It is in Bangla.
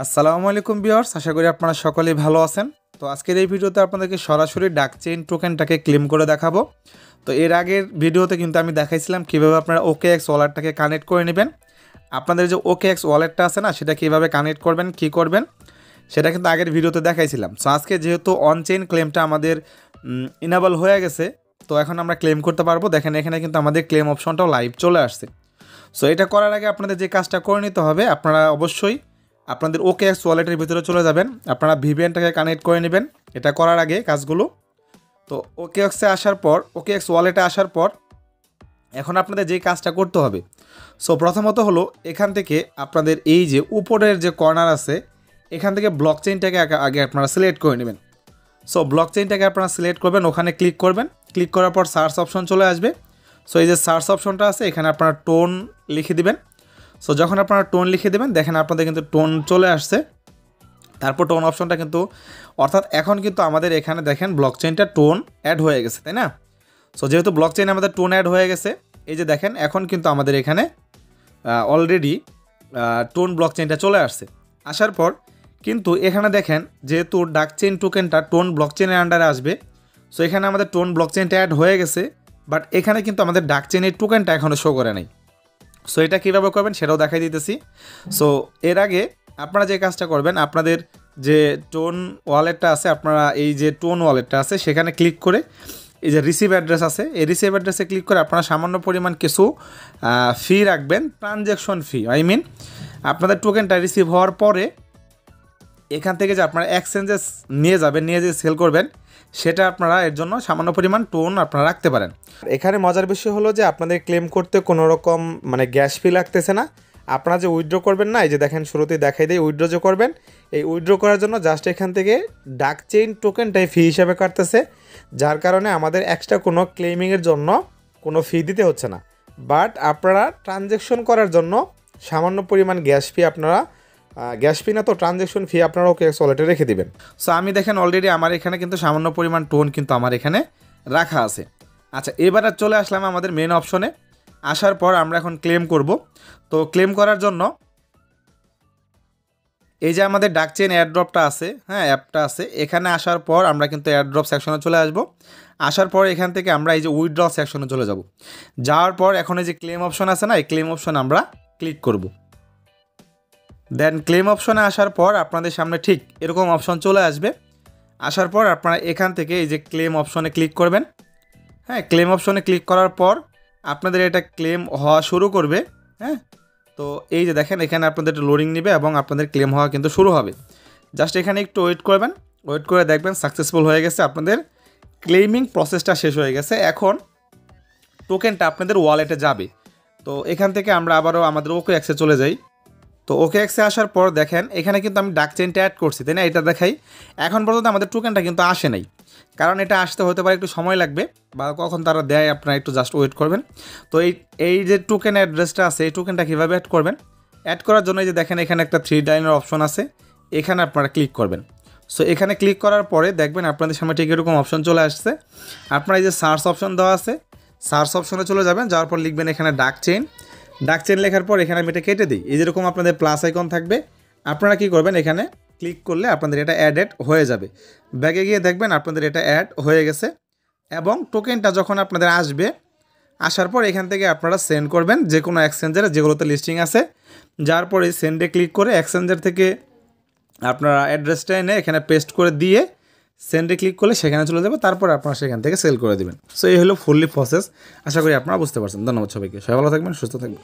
আসসালামু আলাইকুম ভিউয়ার্স, আশা করি আপনারা সকলেই ভালো আছেন। তো আজকের এই ভিডিওতে আপনাদেরকে সরাসরি ডাকচেইন টোকেনটাকে ক্লেম করে দেখাবো। তো এর আগের ভিডিওতে কিন্তু আমি দেখাইছিলাম কীভাবে আপনারা OKX ওয়ালেটটাকে কানেক্ট করে নেবেন। আপনাদের যে OKX ওয়ালেটটা আছে না, সেটা কীভাবে কানেক্ট করবেন, কী করবেন, সেটা কিন্তু আগের ভিডিওতে দেখাইছিলাম। সো আজকে যেহেতু অনচেইন ক্লেমটা আমাদের ইনেবল হয়ে গেছে, তো এখন আমরা ক্লেম করতে পারবো। দেখেন এখানে কিন্তু আমাদের ক্লেম অপশনটাও লাইভ চলে আসছে। সো এটা করার আগে আপনাদের যে কাজটা করে নিতে হবে, আপনারা অবশ্যই আপনাদের OKX ওয়ালেটের ভিতরে চলে যাবেন। আপনারা VPNটাকে কানেক্ট করে নেবেন এটা করার আগে কাজগুলো। তো OKXে আসার পর, OKX ওয়ালেটে আসার পর এখন আপনাদের যে কাজটা করতে হবে, সো প্রথমত হলো এখান থেকে আপনাদের এই যে উপরের যে কর্নার আছে, এখান থেকে ব্লকচেইনটাকে আগে আপনারা সিলেক্ট করে নেবেন। সো ব্লকচেইনটাকে আপনারা সিলেক্ট করবেন, ওখানে ক্লিক করবেন। ক্লিক করার পর সার্চ অপশন চলে আসবে। সো এই যে সার্চ অপশনটা আছে, এখানে আপনারা টোন লিখে দিবেন। সো যখন আপনারা টোন লিখে দেবেন, দেখেন আপনাদের কিন্তু টোন চলে আসছে। তারপর টোন অপশনটা কিন্তু, অর্থাৎ এখন কিন্তু আমাদের এখানে দেখেন ব্লকচেইনটা টোন অ্যাড হয়ে গেছে, তাই না? সো যেহেতু ব্লকচেইন আমাদের টোন অ্যাড হয়ে গেছে, এই যে দেখেন এখন কিন্তু আমাদের এখানে অলরেডি টোন ব্লকচেইনটা চলে আসছে। আসার পর কিন্তু এখানে দেখেন যেহেতু ডাকচেইন টোকেনটা টোন ব্লকচেইনের আন্ডারে আসবে, সো এখানে আমাদের টোন ব্লকচেইনটা অ্যাড হয়ে গেছে, বাট এখানে কিন্তু আমাদের ডাকচেইনের টোকেনটা এখনও শো করে নাই। সো এটা কীভাবে করবেন সেটাও দেখাই দিতেছি। সো এর আগে আপনারা যে কাজটা করবেন, আপনাদের যে টোন ওয়ালেটটা আছে, আপনারা এই যে টোন ওয়ালেটটা আছে সেখানে ক্লিক করে এই যে রিসিভ অ্যাড্রেস আছে, এই রিসিভ অ্যাড্রেসে ক্লিক করে আপনারা সামান্য পরিমাণ কিছু ফি রাখবেন, ট্রানজ্যাকশন ফি। আপনাদের টোকেনটা রিসিভ হওয়ার পরে এখান থেকে যে আপনারা এক্সচেঞ্জে নিয়ে যাবেন, নিয়ে যে সেল করবেন, সেটা আপনারা এর জন্য সামান্য পরিমাণ টোন আপনারা রাখতে পারেন। এখানে মজার বিষয় হলো যে আপনাদের ক্লেম করতে কোনো রকম গ্যাস ফি লাগতেছে না। আপনারা যে উইথড্র করবেন না, এই যে দেখেন শুরুতেই দেখাই দেয় উইথড্র যে করবেন, এই উইথড্র করার জন্য জাস্ট এখান থেকে ডাকচেইন টোকেনটাই ফি হিসাবে কাটতেছে, যার কারণে আমাদের এক্সট্রা কোনো ক্লেমিংয়ের জন্য কোনো ফি দিতে হচ্ছে না। বাট আপনারা ট্রানজ্যাকশন করার জন্য সামান্য পরিমাণ গ্যাস ফি আপনারা গ্যাস ফি না তো ট্রানজ্যাকশন ফি আপনারা OKX ওয়ালেটে রেখে দিবেন। সো আমি দেখেন অলরেডি আমার এখানে কিন্তু সামান্য পরিমাণ টোন কিন্তু আমার এখানে রাখা আছে। আচ্ছা, এবার চলে আসলাম আমাদের মেন অপশনে। আসার পর আমরা এখন ক্লেম করব। তো ক্লেম করার জন্য এই যে আমাদের ডাকচেইন এয়ারড্রপটা আছে, হ্যাঁ অ্যাপটা আছে, এখানে আসার পর আমরা কিন্তু এয়ারড্রপ সেকশনে চলে আসব। আসার পর এখান থেকে আমরা এই যে উইথড্র সেকশনে চলে যাব। যাওয়ার পর এখন এই যে ক্লেম অপশন আছে না, এই ক্লেম অপশন আমরা ক্লিক করব। দেন ক্লেম অপশনে আসার পর আপনাদের সামনে ঠিক এরকম অপশন চলে আসবে। আসার পর আপনারা এখান থেকে এই যে ক্লেম অপশনে ক্লিক করবেন। হ্যাঁ, ক্লেম অপশনে ক্লিক করার পর আপনাদের এটা ক্লেম হওয়া শুরু করবে। হ্যাঁ, তো এই যে দেখেন এখানে আপনাদের লোডিং নেবে এবং আপনাদের ক্লেম হওয়া কিন্তু শুরু হবে। জাস্ট এখানে একটু ওয়েট করবেন, ওয়েট করে দেখবেন সাকসেসফুল হয়ে গেছে, আপনাদের ক্লেমিং প্রসেসটা শেষ হয়ে গেছে। এখন টোকেনটা আপনাদের ওয়ালেটে যাবে। তো এখান থেকে আমরা আবারও আমাদের OKXে চলে যাই। তো OKXে আসার পর দেখেন এখানে কিন্তু আমি ডাকচেইনটা অ্যাড করছি, তাই না? এটা দেখাই এখন পর্যন্ত আমাদের টোকেনটা কিন্তু আসে নাই, কারণ এটা আসতে হতে পারে একটু সময় লাগবে, বা কখন তারা দেয় আপনারা একটু জাস্ট ওয়েট করবেন। তো এই যে টোকেন অ্যাড্রেসটা আছে, এই টোকেনটা কীভাবে অ্যাড করবেন, অ্যাড করার জন্য এই যে দেখেন এখানে একটা 3 লাইনের অপশন আছে, এখানে আপনারা ক্লিক করবেন। সো এখানে ক্লিক করার পরে দেখবেন আপনাদের সামনে ঠিক এরকম অপশন চলে আসছে। আপনারা এই যে সার্চ অপশন দেওয়া আছে, সার্চ অপশনে চলে যাবেন, যাওয়ার পর লিখবেন এখানে ডাকচেইন। ডাকচেইন লেখার পর এখানে আমি এটা কেটে দিই, এই যেরকম আপনাদের প্লাস আইকন থাকবে, আপনারা কি করবেন এখানে ক্লিক করলে আপনাদের এটা অ্যাড হয়ে যাবে। ব্যাগে গিয়ে দেখবেন আপনাদের এটা অ্যাড হয়ে গেছে, এবং টোকেনটা যখন আপনাদের আসবে, আসার পর এখান থেকে আপনারা সেন্ড করবেন যে কোনো এক্সচেঞ্জারে যেগুলোতে লিস্টিং আছে। যার পরে সেন্ডে ক্লিক করে এক্সচেঞ্জার থেকে আপনারা অ্যাড্রেসটা এনে এখানে পেস্ট করে দিয়ে সেন্ডে ক্লিক করলে সেখানে চলে যাবে, তারপর আপনারা সেখান থেকে সেল করে দেবেন। সো এই হলো ফুললি প্রসেস। আশা করি আপনারা বুঝতে পারছেন। ধন্যবাদ সবাইকে, সবাই ভালো থাকবেন, সুস্থ থাকবেন।